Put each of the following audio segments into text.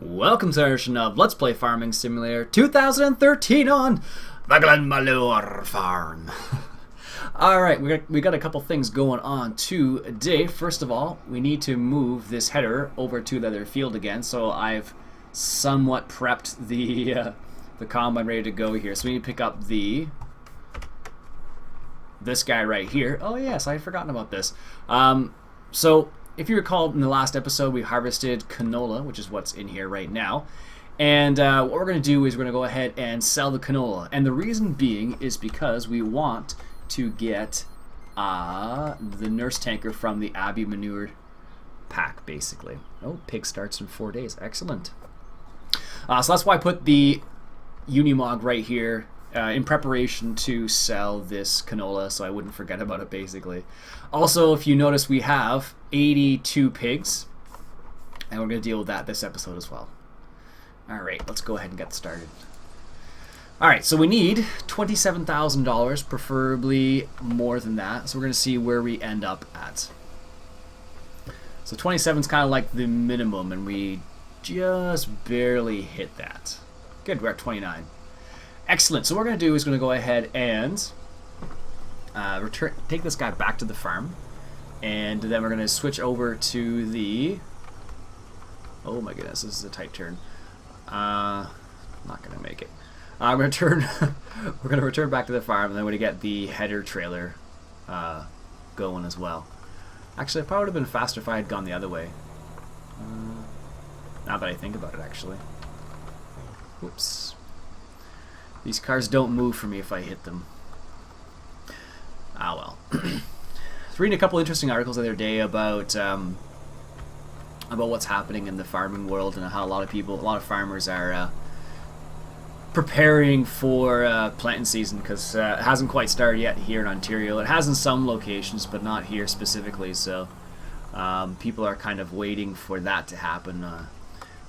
Welcome to our edition of Let's Play Farming Simulator 2013 on the Glenmalure farm. Alright, we got a couple things going on today. First of all, we need to move this header over to the other field again, so I've somewhat prepped the combine ready to go here. So we need to pick up this guy right here. Oh yes, I had forgotten about this. So if you recall, in the last episode, we harvested canola, which is what's in here right now. And what we're going to do is we're going to go ahead and sell the canola. And the reason being is because we want to get the nurse tanker from the Abbey manure pack, basically. Oh, pig starts in 4 days. Excellent. So that's why I put the Unimog right here in preparation to sell this canola, so I wouldn't forget about it, basically. Also, if you notice, we have 82 pigs, and we're going to deal with that this episode as well. Alright, let's go ahead and get started. Alright, so we need $27,000, preferably more than that, so we're going to see where we end up at. So 27 is kind of like the minimum, and we just barely hit that. Good, we're at 29. Excellent. So what we're going to do is going to go ahead and take this guy back to the farm, and then we're going to switch over to the... Oh my goodness, this is a tight turn. Not going to make it. We're going to return back to the farm, and then we're going to get the header trailer going as well. Actually, it probably would have been faster if I had gone the other way. Now that I think about it, actually. Whoops. These cars don't move for me if I hit them. Ah well. I was reading a couple interesting articles the other day about what's happening in the farming world and how a lot of farmers are preparing for planting season, because it hasn't quite started yet here in Ontario. It has in some locations, but not here specifically. So people are kind of waiting for that to happen.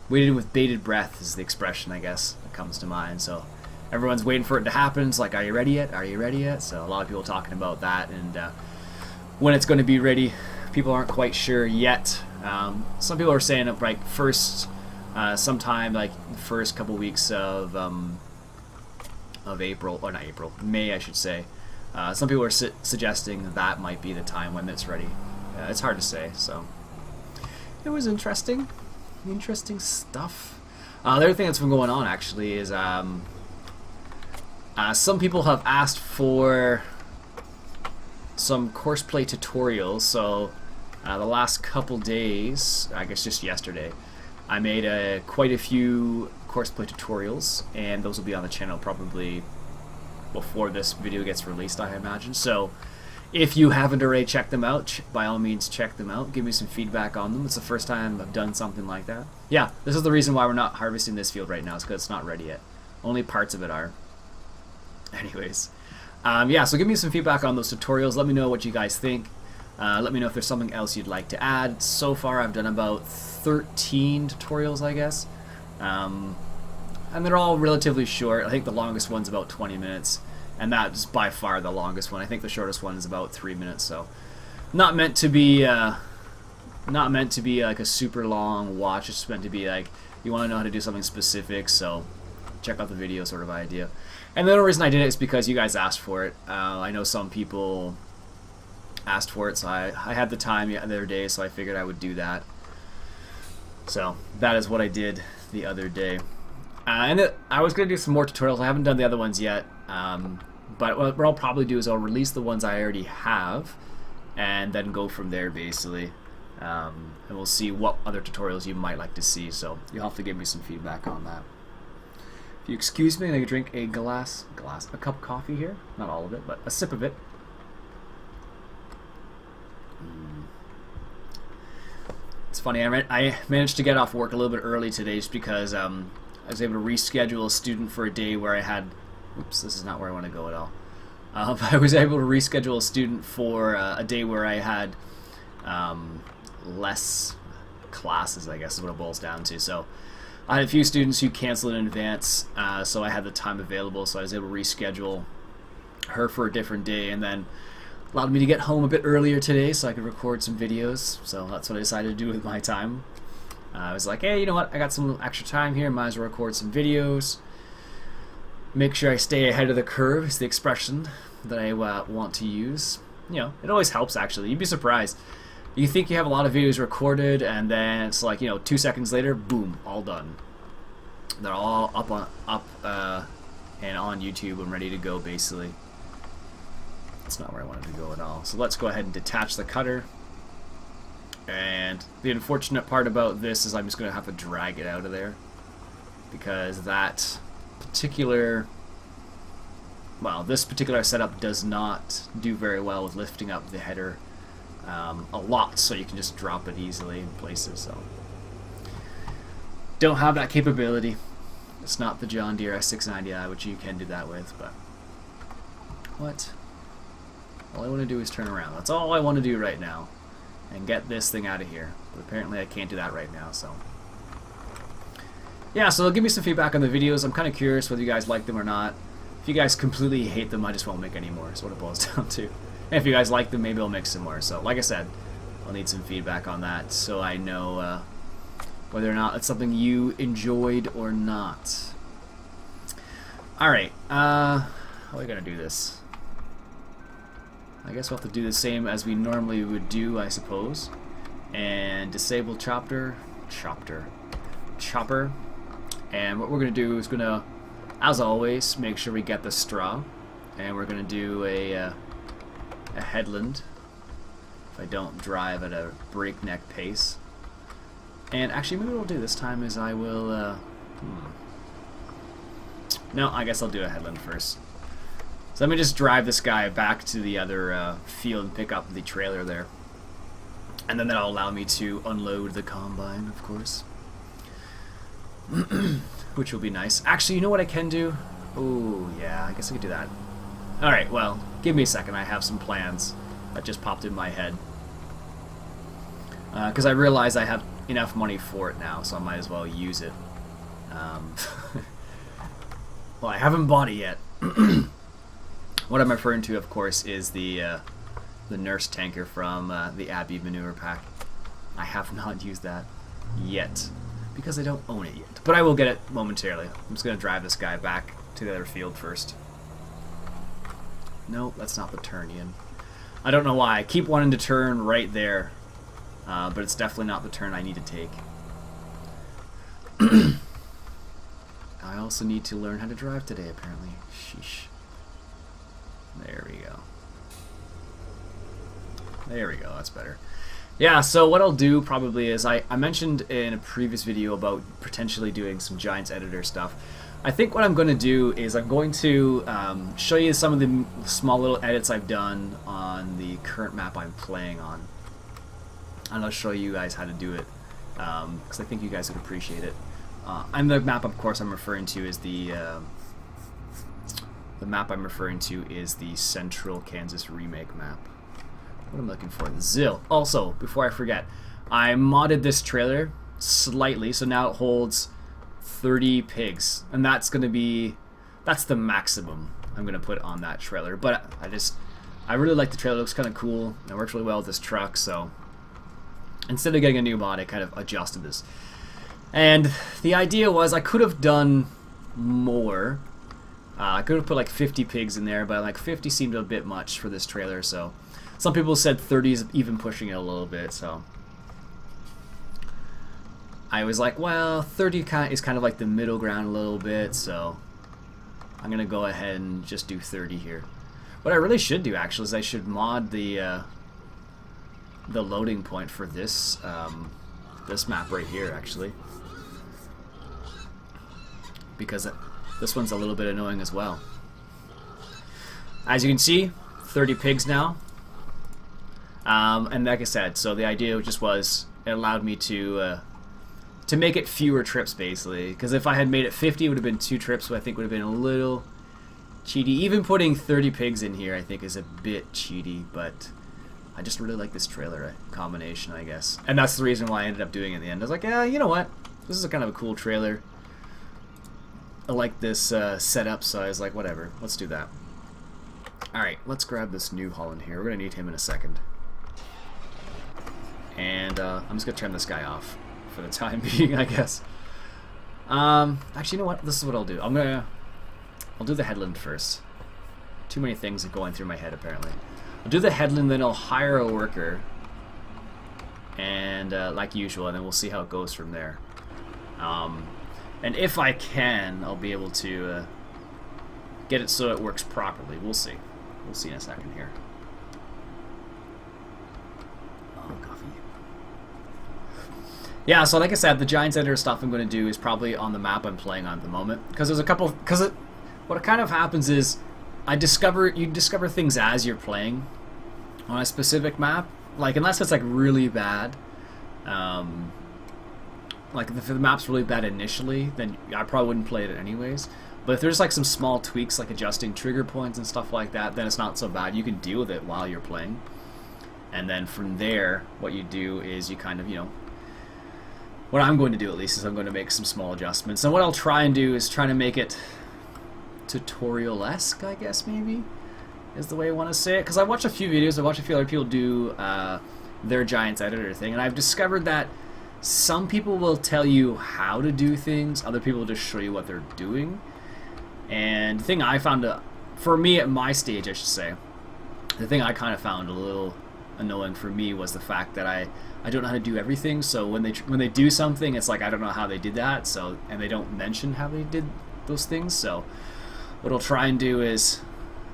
Waiting with bated breath is the expression, I guess, that comes to mind. So everyone's waiting for it to happen. It's like, are you ready yet? Are you ready yet? So a lot of people talking about that, and when it's going to be ready, people aren't quite sure yet. Some people are saying it like sometime like the first couple weeks of April, or not April, May I should say. Some people are suggesting that might be the time when it's ready. It's hard to say. So it was interesting stuff. The other thing that's been going on actually is some people have asked for some courseplay tutorials. So the last couple days, I guess just yesterday, I made quite a few courseplay tutorials, and those will be on the channel probably before this video gets released, I imagine. So if you haven't already checked them out, by all means check them out. Give me some feedback on them. It's the first time I've done something like that. Yeah, this is the reason why we're not harvesting this field right now, is because it's not ready yet. Only parts of it are. Anyways, yeah, so give me some feedback on those tutorials. Let me know what you guys think. Let me know if there's something else you'd like to add. So far I've done about 13 tutorials, I guess. And they're all relatively short. I think the longest one's about 20 minutes. And that's by far the longest one. I think the shortest one is about 3 minutes. So not meant to be like a super long watch. It's meant to be like, you want to know how to do something specific, so check out the video sort of idea. And the only reason I did it is because you guys asked for it. I know some people asked for it, so I had the time the other day, so I figured I would do that. So that is what I did the other day. And I was going to do some more tutorials. I haven't done the other ones yet. But what I'll probably do is I'll release the ones I already have, and then go from there, basically. And we'll see what other tutorials you might like to see. So you'll have to give me some feedback on that. If you excuse me, I'm going to drink a cup of coffee here. Not all of it, but a sip of it. It's funny, I managed to get off work a little bit early today just because I was able to reschedule a student for a day where I had... Oops, this is not where I want to go at all. I was able to reschedule a student for a day where I had less classes, I guess is what it boils down to. So I had a few students who canceled in advance, so I had the time available, so I was able to reschedule her for a different day, and then allowed me to get home a bit earlier today so I could record some videos. So that's what I decided to do with my time. I was like, hey, you know what? I got some extra time here. Might as well record some videos. Make sure I stay ahead of the curve is the expression that I want to use. You know, it always helps, actually. You'd be surprised. You think you have a lot of videos recorded, and then it's like, you know, 2 seconds later, boom, all done. They're all up and on YouTube and ready to go, basically. That's not where I wanted to go at all. So let's go ahead and detach the cutter. And the unfortunate part about this is I'm just going to have to drag it out of there, because that particular, well, this particular setup does not do very well with lifting up the header a lot, so you can just drop it easily in places. So don't have that capability. It's not the John Deere S690i, which you can do that with, but what? All I want to do is turn around. That's all I want to do right now, and get this thing out of here. But apparently I can't do that right now, so yeah, so give me some feedback on the videos. I'm kind of curious whether you guys like them or not. If you guys completely hate them, I just won't make any more. That's what it boils down to. And if you guys like them, maybe I'll make some more. So like I said, I'll need some feedback on that so I know whether or not it's something you enjoyed or not. Alright, how are we going to do this? I guess we'll have to do the same as we normally would do, I suppose. And disable chopper. And what we're going to do is going to, as always, make sure we get the straw. And we're going to do a headland, if I don't drive at a breakneck pace. And actually, maybe what I'll do this time is I will, no, I guess I'll do a headland first. So let me just drive this guy back to the other field and pick up the trailer there. And then that'll allow me to unload the combine, of course. Which will be nice. Actually, you know what I can do? Oh, yeah, I guess I could do that. Alright, well, give me a second. I have some plans that just popped in my head. Because I realize I have enough money for it now, so I might as well use it. Well, I haven't bought it yet. What I'm referring to, of course, is the nurse tanker from the Abbey manure pack. I have not used that yet, because I don't own it yet. But I will get it momentarily. I'm just going to drive this guy back to the other field first. No, that's not the turn, Iain. I don't know why. I keep wanting to turn right there, but it's definitely not the turn I need to take. I also need to learn how to drive today, apparently. Sheesh. There we go. There we go, that's better. Yeah, so what I'll do probably is, I mentioned in a previous video about potentially doing some Giants editor stuff. I think what I'm going to do is I'm going to show you some of the small little edits I've done on the current map I'm playing on. And I'll show you guys how to do it, because I think you guys would appreciate it. And the map, of course, I'm referring to is the map I'm referring to is the Central Kansas remake map. What am I looking for? The ZIL. Also, before I forget, I modded this trailer slightly, so now it holds 30 pigs, and that's going to be, that's the maximum I'm going to put on that trailer. But I really like the trailer. It looks kind of cool. It works really well with this truck, so instead of getting a new mod, I kind of adjusted this. And the idea was I could have done more. I could have put like 50 pigs in there, but like 50 seemed a bit much for this trailer, so some people said 30 is even pushing it a little bit, so I was like, well, 30 is kind of like the middle ground a little bit, so I'm going to go ahead and just do 30 here. What I really should do, actually, is I should mod the loading point for this this map right here, actually, because this one's a little bit annoying as well. As you can see, 30 pigs now. And like I said, so the idea just was it allowed me to make it fewer trips, basically. Because if I had made it 50, it would have been 2 trips, so I think would have been a little cheaty. Even putting 30 pigs in here, I think, is a bit cheaty, but I just really like this trailer combination, I guess. And that's the reason why I ended up doing it in the end. I was like, yeah, you know what? This is a kind of a cool trailer. I like this setup, so I was like, whatever, let's do that. Alright, let's grab this New Holland here. We're going to need him in a second. And I'm just going to turn this guy off. for the time being, I guess. Actually, you know what? This is what I'll do. I'll do the headland first. Too many things are going through my head, apparently. I'll do the headland, then I'll hire a worker. And, like usual, and then we'll see how it goes from there. And if I can, I'll be able to get it so it works properly. We'll see. We'll see in a second here. Oh, coffee. Yeah, so like I said, the Giants Editor stuff I'm going to do is probably on the map I'm playing on at the moment. Because there's a couple... What kind of happens is you discover things as you're playing on a specific map. Like, unless it's like really bad, like if the map's really bad initially, then I probably wouldn't play it anyways. But if there's like some small tweaks, like adjusting trigger points and stuff like that, then it's not so bad. You can deal with it while you're playing. And then from there, what you do is you kind of, you know, what I'm going to do at least is I'm going to make some small adjustments. And what I'll try and do is try to make it tutorial-esque, I guess, maybe, is the way I want to say it. Because I watched a few videos, I watched a few other people do their Giants Editor thing, and I've discovered that some people will tell you how to do things, other people will just show you what they're doing. And the thing I found, for me at my stage, I should say, the thing I kind of found a little annoying for me was the fact that I don't know how to do everything. So when they do something, it's like I don't know how they did that. So, and they don't mention how they did those things. So what I'll try and do is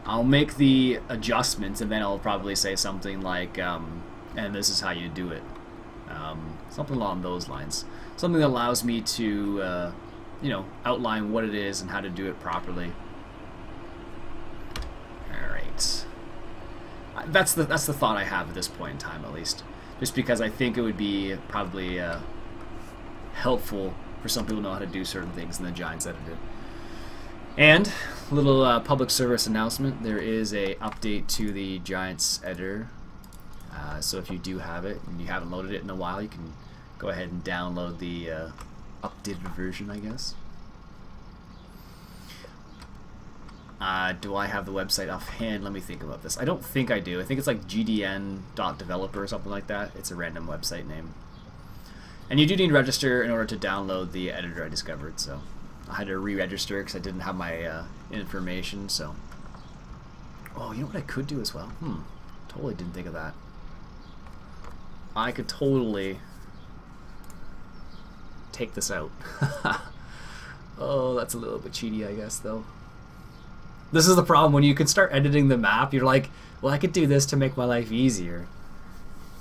I'll make the adjustments, and then I'll probably say something like, and this is how you do it. Something along those lines. Something that allows me to, you know, outline what it is and how to do it properly. Alright. That's the thought I have at this point in time, at least. Just because I think it would be probably helpful for some people to know how to do certain things in the Giants Editor. And a little public service announcement. There is a update to the Giants Editor. So if you do have it and you haven't loaded it in a while, you can go ahead and download the updated version, I guess. Do I have the website offhand? Let me think about this. I don't think I do. I think it's like gdn.developer or something like that. It's a random website name. And you do need to register in order to download the editor I discovered, so I had to re-register because I didn't have my information, so... Oh, you know what I could do as well? Totally didn't think of that. I could totally take this out. Oh, that's a little bit cheaty, I guess, though. This is the problem. When you can start editing the map, you're like, well, I could do this to make my life easier.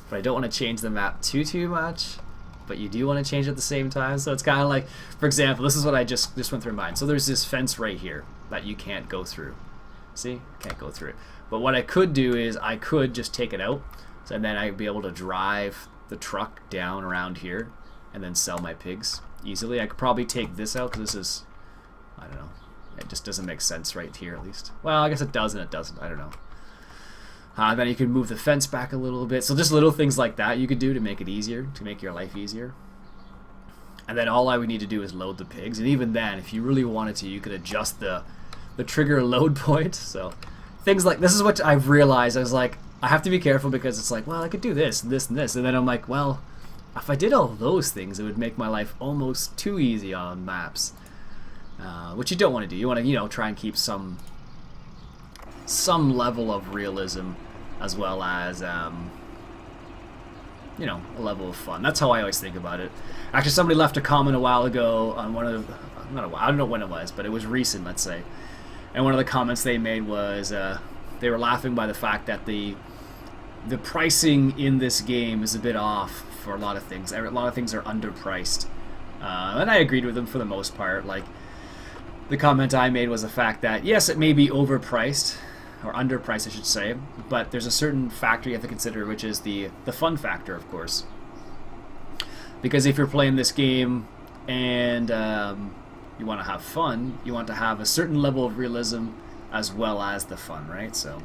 But I don't want to change the map too much. But you do want to change it at the same time. So it's kind of like, for example, this is what I just went through mine. So there's this fence right here that you can't go through. See? Can't go through it. But what I could do is I could just take it out. So, and then I'd be able to drive the truck down around here and then sell my pigs easily. I could probably take this out because this is, I don't know. It just doesn't make sense right here, at least. Well, I guess it does and it doesn't. I don't know. Then you can move the fence back a little bit. So just little things like that you could do to make it easier, to make your life easier. And then all I would need to do is load the pigs. And even then, if you really wanted to, you could adjust the trigger load point. So things like, this is what I've realized. I was like, I have to be careful because it's like, well, I could do this and this and this. And then I'm like, well, if I did all those things, it would make my life almost too easy on maps. Which you don't want to do. You want to, you know, try and keep some level of realism as well as, you know, a level of fun. That's how I always think about it. Actually, somebody left a comment a while ago on one of the, I don't know when it was, but it was recent, let's say. And one of the comments they made was they were laughing by the fact that the pricing in this game is a bit off for a lot of things. A lot of things are underpriced. And I agreed with them for the most part. Like, the comment I made was the fact that, yes, it may be overpriced, or underpriced, I should say, but there's a certain factor you have to consider, which is the fun factor, of course. Because if you're playing this game and you want to have fun, you want to have a certain level of realism as well as the fun, right? So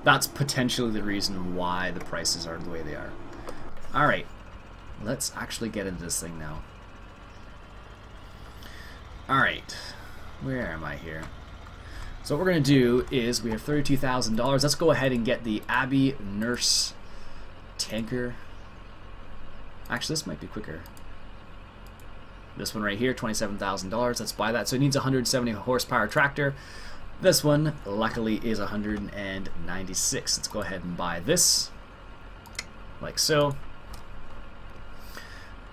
that's potentially the reason why the prices are the way they are. Alright, let's actually get into this thing now. Alright, where am I here? So what we're going to do is we have $32,000. Let's go ahead and get the Abbey Nurse Tanker. Actually, this might be quicker. This one right here, $27,000. Let's buy that. So it needs a 170 horsepower tractor. This one, luckily, is 196. Let's go ahead and buy this, like so.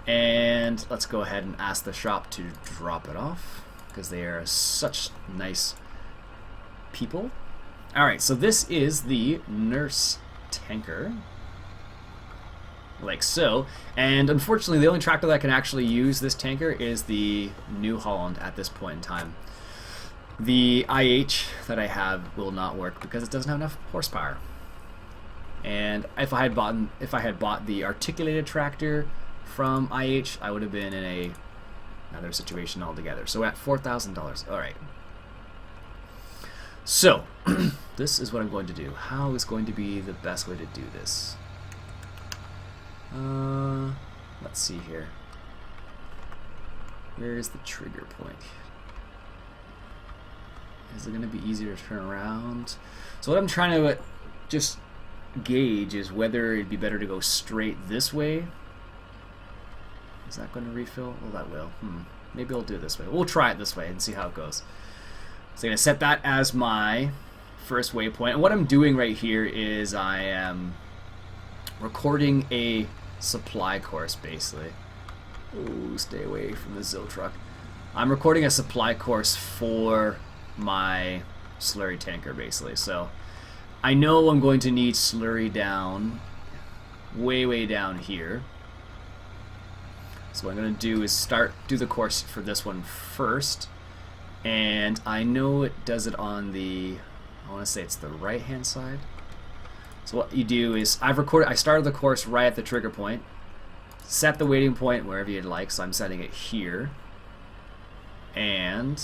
And let's go ahead and ask the shop to drop it off, because they are such nice people. Alright, so this is the nurse tanker, like so. And unfortunately, the only tractor that can actually use this tanker is the New Holland at this point in time. The IH that I have will not work because it doesn't have enough horsepower. And if I had bought the articulated tractor from IH, I would have been in another situation altogether. So we're at $4,000. All right. So this is what I'm going to do. How is going to be the best way to do this? Let's see here. Where is the trigger point? Is it going to be easier to turn around? So what I'm trying to just gauge is whether it'd be better to go straight this way. Is that going to refill? Well, that will. Maybe I'll do it this way. We'll try it this way and see how it goes. So I'm going to set that as my first waypoint. And what I'm doing right here is I am recording a supply course, basically. Ooh, stay away from the Zill truck. I'm recording a supply course for my slurry tanker, basically. So I know I'm going to need slurry down way down here. So what I'm going to do is do the course for this one first. And I know it does it on the, I want to say it's the right hand side. So what you do is I started the course right at the trigger point. Set the waiting point wherever you'd like, so I'm setting it here. And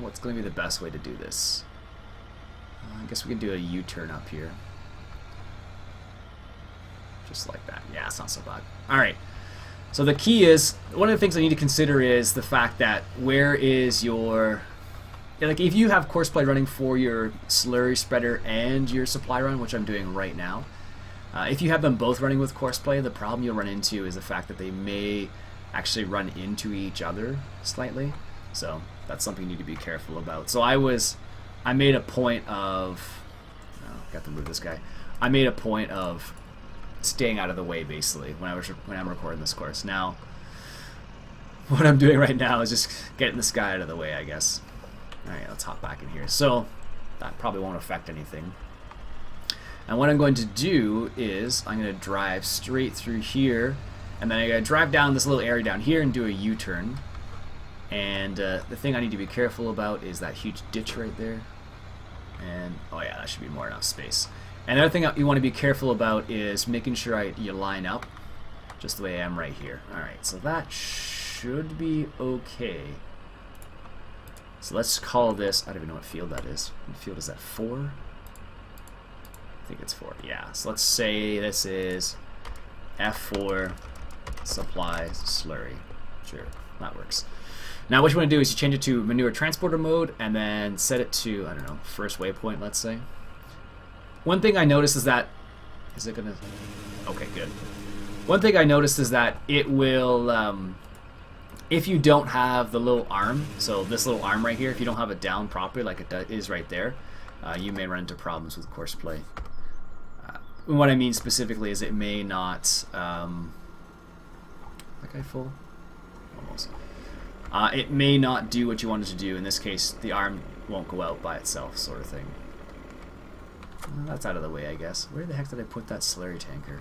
what's going to be the best way to do this? I guess we can do a U-turn up here. Just like that. Yeah, it's not so bad. Alright. So the key is, one of the things I need to consider is the fact that where is your... Yeah, like if you have courseplay running for your slurry spreader and your supply run, which I'm doing right now, if you have them both running with courseplay, the problem you'll run into is the fact that they may actually run into each other slightly. So that's something you need to be careful about. So I made a point of, got to move this guy. I made a point of staying out of the way basically when I'm recording this course. Now, what I'm doing right now is just getting this guy out of the way, I guess. All right, let's hop back in here. So that probably won't affect anything. And what I'm going to do is I'm going to drive straight through here, and then I'm going to drive down this little area down here and do a U-turn. And the thing I need to be careful about is that huge ditch right there. And oh yeah, that should be more enough space. And the other thing you want to be careful about is making sure you line up just the way I am right here. Alright, so that should be okay. So let's call this, I don't even know what field that is. What field is that, 4? I think it's 4, yeah. So let's say this is F4 supply slurry. Sure, that works. Now what you want to do is you change it to manure transporter mode and then set it to, I don't know, first waypoint, let's say. One thing I noticed is that, is it gonna, okay, good. One thing I noticed is that it will, if you don't have the little arm, so this little arm right here, if you don't have it down properly like it is right there, you may run into problems with courseplay. What I mean specifically is it may not, that guy full? Almost. It may not do what you want it to do. In this case, the arm won't go out by itself, sort of thing. Well, that's out of the way, I guess. Where the heck did I put that slurry tanker?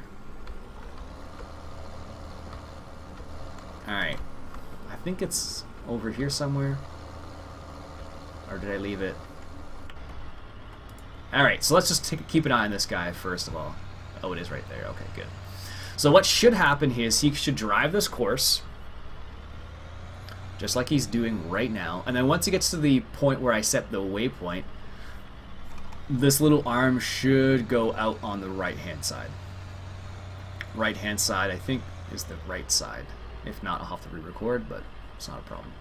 Alright. I think it's over here somewhere. Or did I leave it? Alright, so let's just keep an eye on this guy first of all. Oh, it is right there. Okay, good. So what should happen is he should drive this course, just like he's doing right now. And then once he gets to the point where I set the waypoint, this little arm should go out on the right-hand side. Right-hand side, I think, is the right side. If not, I'll have to re-record, but it's not a problem.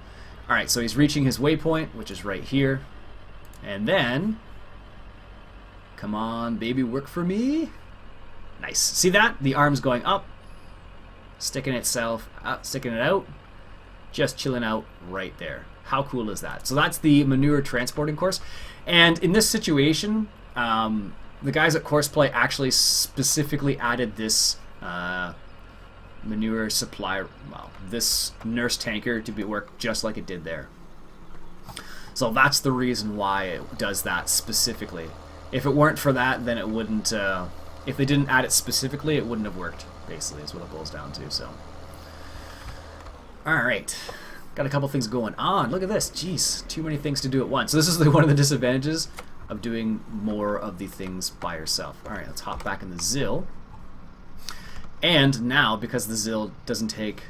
Alright, so he's reaching his waypoint, which is right here. And then, come on, baby, work for me. Nice. See that? The arm's going up. sticking it out, just chilling out right there. How cool is that? So that's the manure transporting course. And in this situation, the guys at Courseplay actually specifically added this manure supply, well, this nurse tanker to work just like it did there. So that's the reason why it does that specifically. If it weren't for that, then it wouldn't, if they didn't add it specifically, it wouldn't have worked, basically, is what it boils down to. So, alright, got a couple things going on. Look at this, jeez, too many things to do at once. So this is one of the disadvantages of doing more of the things by yourself. Alright, let's hop back in the Zill. And now, because the Zill doesn't take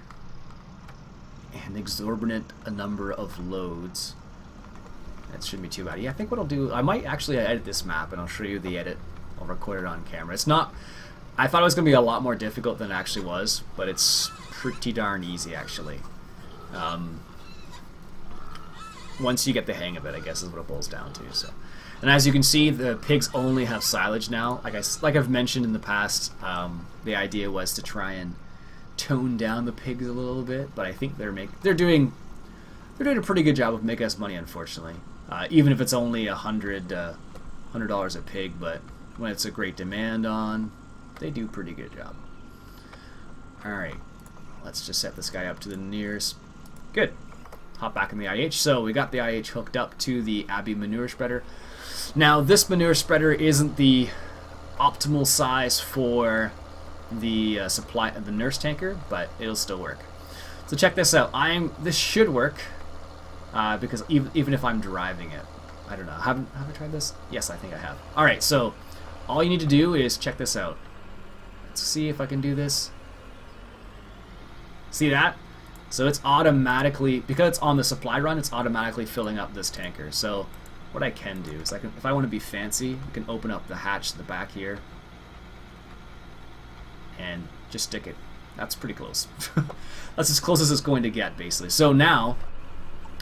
an exorbitant number of loads, that shouldn't be too bad. Yeah, I think what I'll do, I might actually edit this map and I'll show you the edit. I'll record it on camera. It's not, I thought it was going to be a lot more difficult than it actually was, but it's pretty darn easy actually. Once you get the hang of it, I guess is what it boils down to. So, and as you can see, the pigs only have silage now. Like I've mentioned in the past, the idea was to try and tone down the pigs a little bit, but I think they're doing a pretty good job of making us money, unfortunately. Even if it's only $100 a pig, but when it's a great demand on, they do a pretty good job. Alright, let's just set this guy up to the nearest. Good. Hop back in the IH. So we got the IH hooked up to the Abbey manure spreader. Now this manure spreader isn't the optimal size for the the nurse tanker, but it'll still work. So check this out. This should work. Because even if I'm driving it, I don't know. Have I tried this? Yes, I think I have. Alright, so all you need to do is check this out. Let's see if I can do this. See that? So it's automatically, because it's on the supply run, it's automatically filling up this tanker. So what I can do is, if I want to be fancy, I can open up the hatch to the back here and just stick it. That's pretty close. That's as close as it's going to get, basically. So now,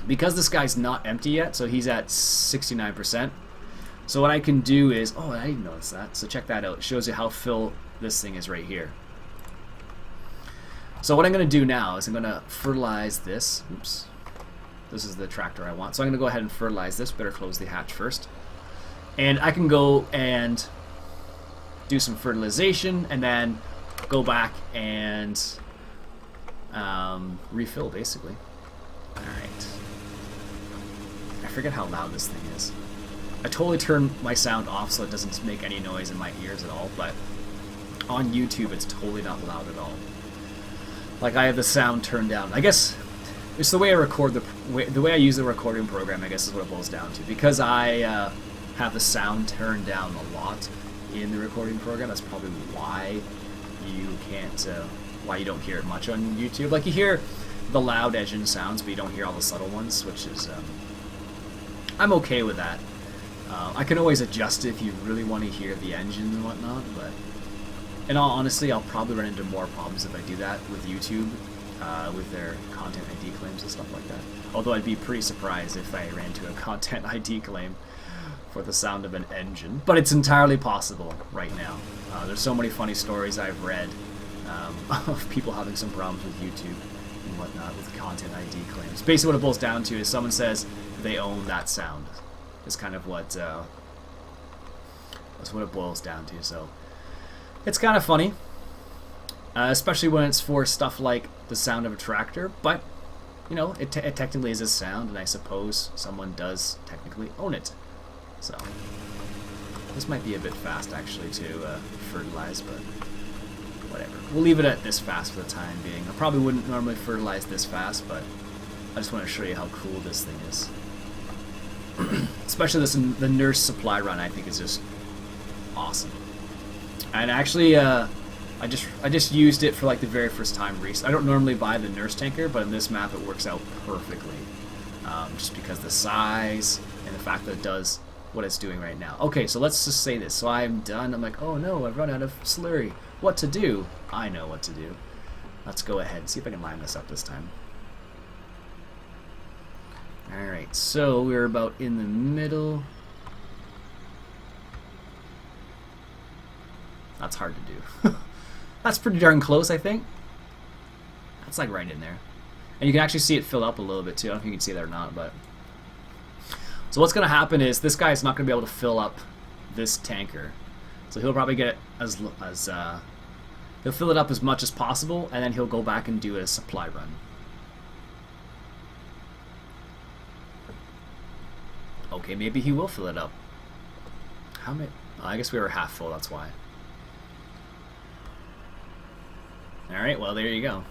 because this guy's not empty yet, so he's at 69%. So what I can do is, oh, I didn't notice that. So check that out. It shows you how full this thing is right here. So what I'm going to do now is I'm going to fertilize this. Oops. This is the tractor I want. So I'm going to go ahead and fertilize this. Better close the hatch first. And I can go and do some fertilization and then go back and refill, basically. Alright. I forget how loud this thing is. I totally turned my sound off so it doesn't make any noise in my ears at all, but on YouTube it's totally not loud at all. Like, I have the sound turned down. I guess it's the way I record, the way I use the recording program, I guess is what it boils down to. Because I have the sound turned down a lot in the recording program, that's probably why you can't, why you don't hear it much on YouTube. Like, you hear the loud engine sounds, but you don't hear all the subtle ones, which is, I'm okay with that. I can always adjust it if you really want to hear the engine and whatnot, but in all honesty, I'll probably run into more problems if I do that with YouTube, with their content ID claims and stuff like that. Although I'd be pretty surprised if I ran into a content ID claim for the sound of an engine. But it's entirely possible right now. There's so many funny stories I've read of people having some problems with YouTube and whatnot with content ID claims. Basically what it boils down to is someone says they own that sound. Is kind of what that's what it boils down to. So it's kind of funny, especially when it's for stuff like the sound of a tractor. But you know, it technically is a sound, and I suppose someone does technically own it. So this might be a bit fast actually to fertilize, but whatever. We'll leave it at this fast for the time being. I probably wouldn't normally fertilize this fast, but I just want to show you how cool this thing is. Especially the nurse supply run, I think is just awesome. And actually, I just used it for like the very first time recently. I don't normally buy the nurse tanker, but in this map it works out perfectly, just because the size and the fact that it does what it's doing right now. Okay, so let's just say this. So I'm done. I'm like, oh no, I've run out of slurry. What to do? I know what to do. Let's go ahead and see if I can line this up this time. Alright, so we're about in the middle. That's hard to do. That's pretty darn close, I think. It's like right in there. And you can actually see it fill up a little bit too. I don't know if you can see that or not, but... So what's going to happen is this guy's not going to be able to fill up this tanker. So he'll probably get it he'll fill it up as much as possible, and then he'll go back and do a supply run. Okay, maybe he will fill it up. How many? Oh, I guess we were half full, that's why. Alright, well, there you go.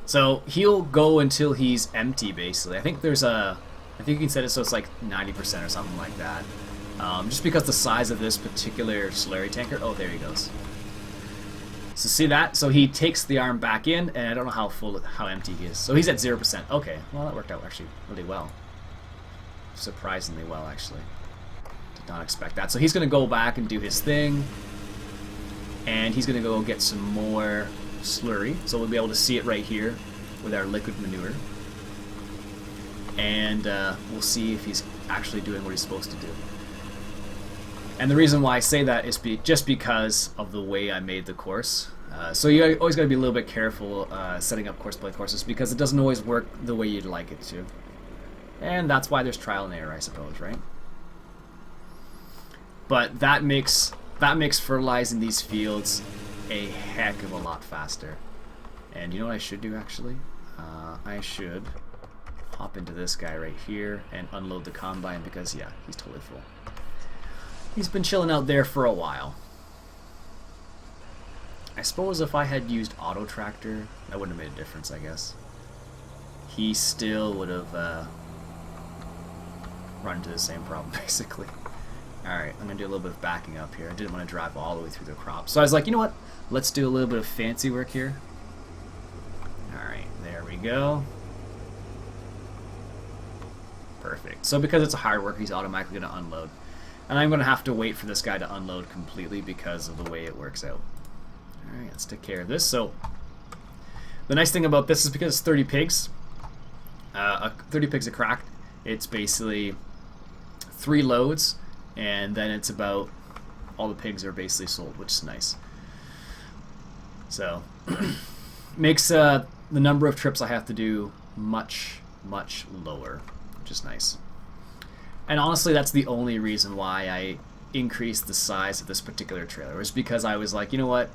So he'll go until he's empty, basically. I think you can set it so it's like 90% or something like that. Just because the size of this particular slurry tanker. Oh, there he goes. So see that? So he takes the arm back in, and I don't know how empty he is. So he's at 0%. Okay, well that worked out actually really well. Surprisingly well, actually. Did not expect that. So he's going to go back and do his thing, and he's going to go get some more slurry. So we'll be able to see it right here with our liquid manure. And we'll see if he's actually doing what he's supposed to do. And the reason why I say that is just because of the way I made the course. So you always got to be a little bit careful setting up course play courses, because it doesn't always work the way you'd like it to. And that's why there's trial and error, I suppose, right? But that makes fertilizing these fields a heck of a lot faster. And you know what I should do, actually? I should hop into this guy right here and unload the combine, because, yeah, he's totally full. He's been chilling out there for a while. I suppose if I had used auto tractor, that wouldn't have made a difference, I guess. He still would have run into the same problem, basically. Alright, I'm going to do a little bit of backing up here. I didn't want to drive all the way through the crop. So I was like, you know what? Let's do a little bit of fancy work here. Alright, there we go. Perfect. So because it's a hard worker, he's automatically going to unload. And I'm going to have to wait for this guy to unload completely because of the way it works out. Alright, let's take care of this. So the nice thing about this is because it's 30 pigs. 30 pigs a crack. It's basically 3 loads, and then it's about all the pigs are basically sold, which is nice. So makes the number of trips I have to do much, much lower, which is nice. And honestly, that's the only reason why I increased the size of this particular trailer, was because I was like, you know what?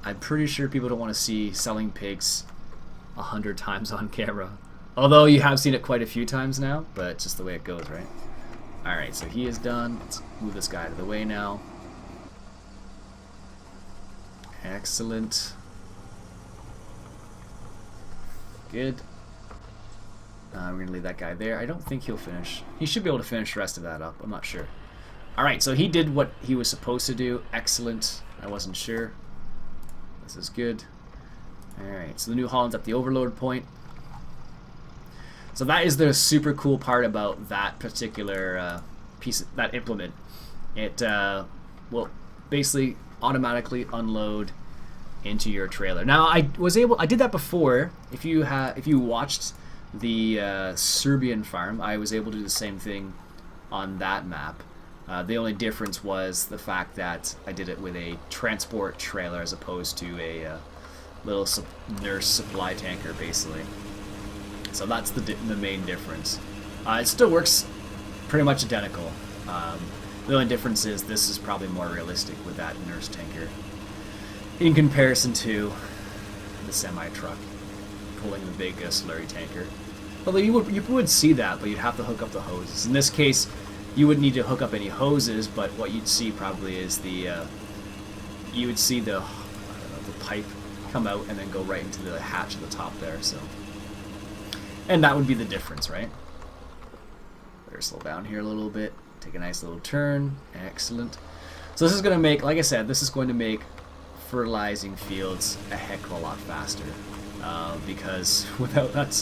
I'm pretty sure people don't want to see selling pigs 100 times on camera. Although you have seen it quite a few times now, but it's just the way it goes, right? Alright, so he is done. Let's move this guy out of the way now. Excellent. Good. We're going to leave that guy there. I don't think he'll finish. He should be able to finish the rest of that up. I'm not sure. Alright, so he did what he was supposed to do. Excellent. I wasn't sure. This is good. Alright, so the New Holland's at the overload point. So that is the super cool part about that particular piece, that implement. It will basically automatically unload into your trailer. Now I did that before. If you watched the Serbian farm, I was able to do the same thing on that map. The only difference was the fact that I did it with a transport trailer as opposed to a little nurse supply tanker, basically. So that's the main difference. It still works pretty much identical. The only difference is this is probably more realistic with that nurse tanker in comparison to the semi-truck pulling the big slurry tanker. Although you would see that, but you'd have to hook up the hoses. In this case, you wouldn't need to hook up any hoses, but what you'd see probably is you would see the pipe come out and then go right into the hatch at the top there. So. And that would be the difference, right? Better slow down here a little bit. Take a nice little turn. Excellent. So this is going to make, like I said, this is going to make fertilizing fields a heck of a lot faster. Because without that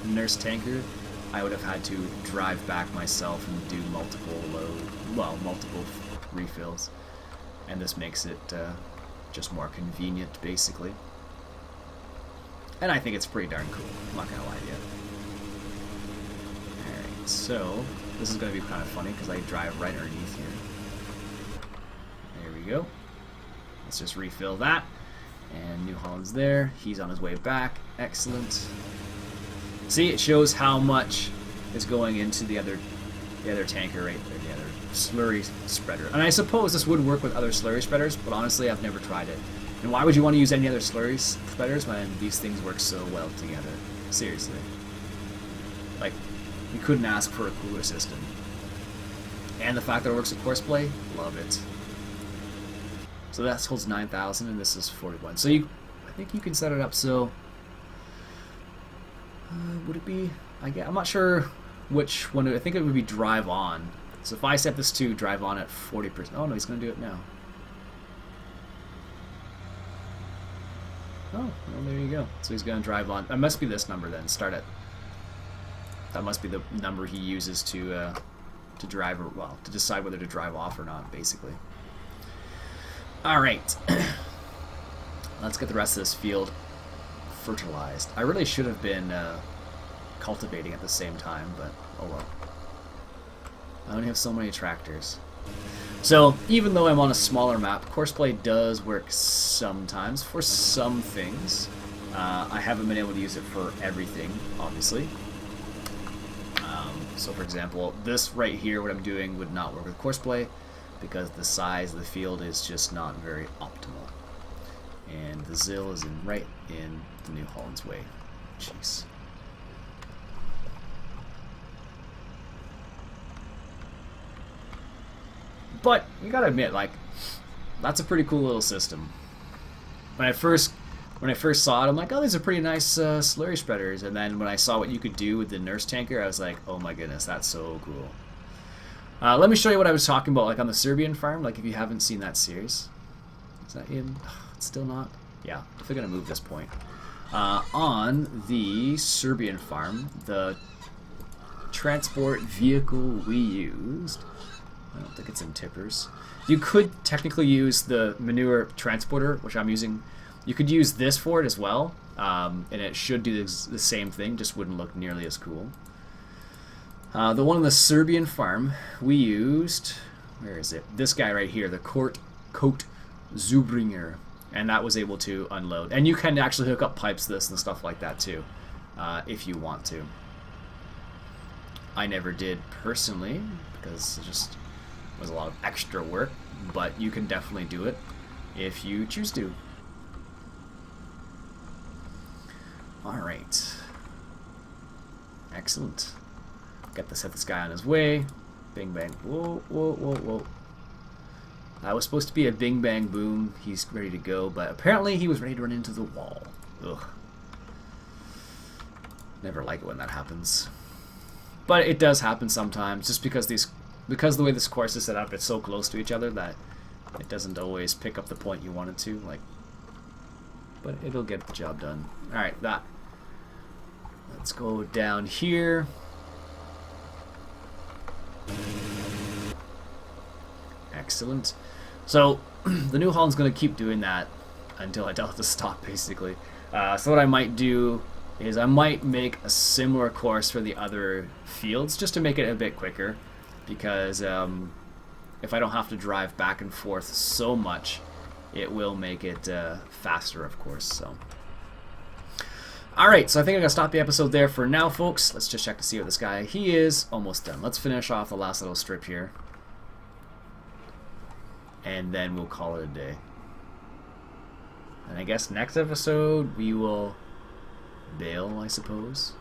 nurse tanker, I would have had to drive back myself and do multiple refills. And this makes it just more convenient, basically. And I think it's pretty darn cool. I'm not going to lie to you. Alright, so this is going to be kind of funny because I drive right underneath here. we go. Let's just refill that. And New Holland's there. He's on his way back. Excellent. See, it shows how much is going into the other tanker right there, the other slurry spreader. And I suppose this would work with other slurry spreaders, but honestly, I've never tried it. And why would you want to use any other slurry spreaders when these things work so well together? Seriously. Like, you couldn't ask for a cooler system. And the fact that it works with Courseplay, love it. So that holds 9,000, and this is 41. So I think you can set it up so. Would it be? I'm not sure which one. I think it would be drive on. So if I set this to drive on at 40%. Oh no, he's going to do it now. Oh, well, there you go. So he's going to drive on. That must be this number then. Start at. That must be the number he uses to drive, or well, to decide whether to drive off or not, basically. All right, let's get the rest of this field fertilized. I really should have been cultivating at the same time, but oh well. I only have so many tractors. So even though I'm on a smaller map, Courseplay does work sometimes for some things. I haven't been able to use it for everything, obviously. So for example, this right here, what I'm doing would not work with Courseplay, because the size of the field is just not very optimal. And the Zill is right in the New Holland's way. Jeez. But you gotta admit, like, that's a pretty cool little system. When I first saw it, I'm like, oh, these are pretty nice slurry spreaders. And then when I saw what you could do with the nurse tanker, I was like, oh my goodness, that's so cool. Let me show you what I was talking about, like on the Serbian farm, like if you haven't seen that series. Is that in? It's still not? Yeah, if they're going to move this point. On the Serbian farm, the transport vehicle we used, I don't think it's in tippers. You could technically use the manure transporter, which I'm using. You could use this for it as well, and it should do the same thing, just wouldn't look nearly as cool. The one on the Serbian farm, we used, where is it? This guy right here, the Coat Zubringer, and that was able to unload. And you can actually hook up pipes to this and stuff like that too, if you want to. I never did personally, because it just was a lot of extra work, but you can definitely do it if you choose to. Alright. Excellent. Set this guy on his way. Bing bang. Whoa, whoa, whoa, whoa. That was supposed to be a bing bang boom. He's ready to go, but apparently he was ready to run into the wall. Ugh. Never like it when that happens. But it does happen sometimes, just because the way this course is set up, it's so close to each other that it doesn't always pick up the point you want it to. Like, but it'll get the job done. Alright, that. Let's go down here. Excellent. So the New Holland's going to keep doing that until I tell it to stop, basically. So what I might do is I might make a similar course for the other fields, just to make it a bit quicker, because if I don't have to drive back and forth so much, it will make it faster, of course. So, alright, so I think I'm going to stop the episode there for now, folks. Let's just check to see what this guy, he is almost done. Let's finish off the last little strip here, and then we'll call it a day. And I guess next episode we will bale, I suppose.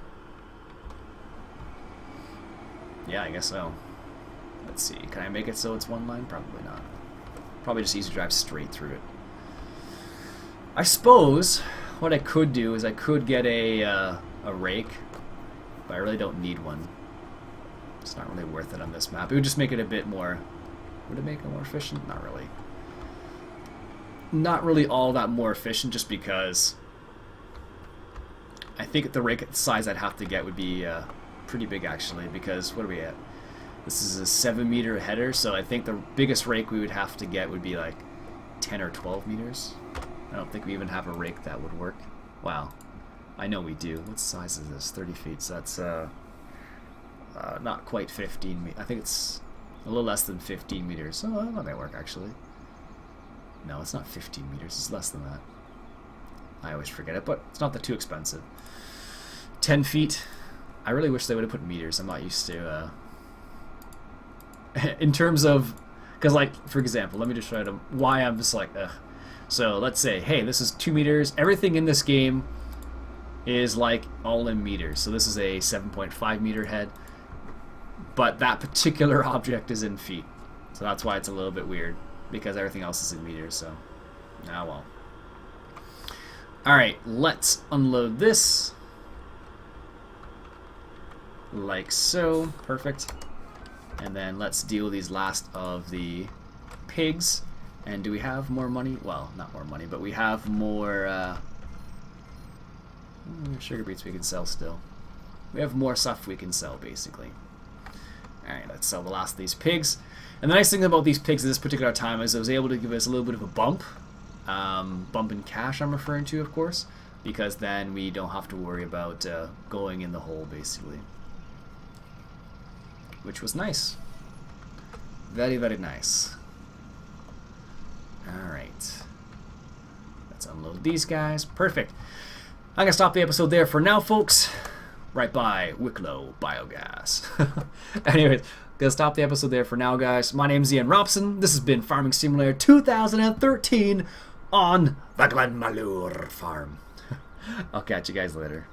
Yeah, I guess so. Let's see, can I make it so it's one line? Probably not. Probably just easy to drive straight through it. I suppose what I could do is I could get a rake, but I really don't need one. It's not really worth it on this map. It would just make it a bit more... Would it make it more efficient? Not really. Not really all that more efficient, just because I think the rake size I'd have to get would be pretty big, actually, because what are we at? This is a 7-meter header, so I think the biggest rake we would have to get would be like 10 or 12 meters. I don't think we even have a rake that would work. Wow. I know we do. What size is this? 30 feet, so that's not quite 15 meters. I think it's a little less than 15 meters. So that might work, actually. No, it's not 15 meters. It's less than that. I always forget it, but it's not that too expensive. 10 feet. I really wish they would have put meters. I'm not used to... in terms of... Because, like, for example, let me just try to... Why I'm just like, ugh. So, let's say, hey, this is 2 meters. Everything in this game is, like, all in meters. So this is a 7.5 meter head. But that particular object is in feet. So that's why it's a little bit weird. Because everything else is in meters, so... Ah, well. Alright, let's unload this. Like so. Perfect. And then let's deal these last of the pigs. And do we have more money? Well, not more money, but we have more sugar beets we can sell still. We have more stuff we can sell, basically. Alright, let's sell the last of these pigs. And the nice thing about these pigs at this particular time is it was able to give us a little bit of a bump. Bump in cash, I'm referring to, of course. Because then we don't have to worry about going in the hole, basically. Which was nice. Very, very nice. Alright. Let's unload these guys. Perfect. I'm going to stop the episode there for now, folks. Right by Wicklow Biogas. Anyways, going to stop the episode there for now, guys. My name's Iain Robson. This has been Farming Simulator 2013 on the Glenmalure farm. I'll catch you guys later.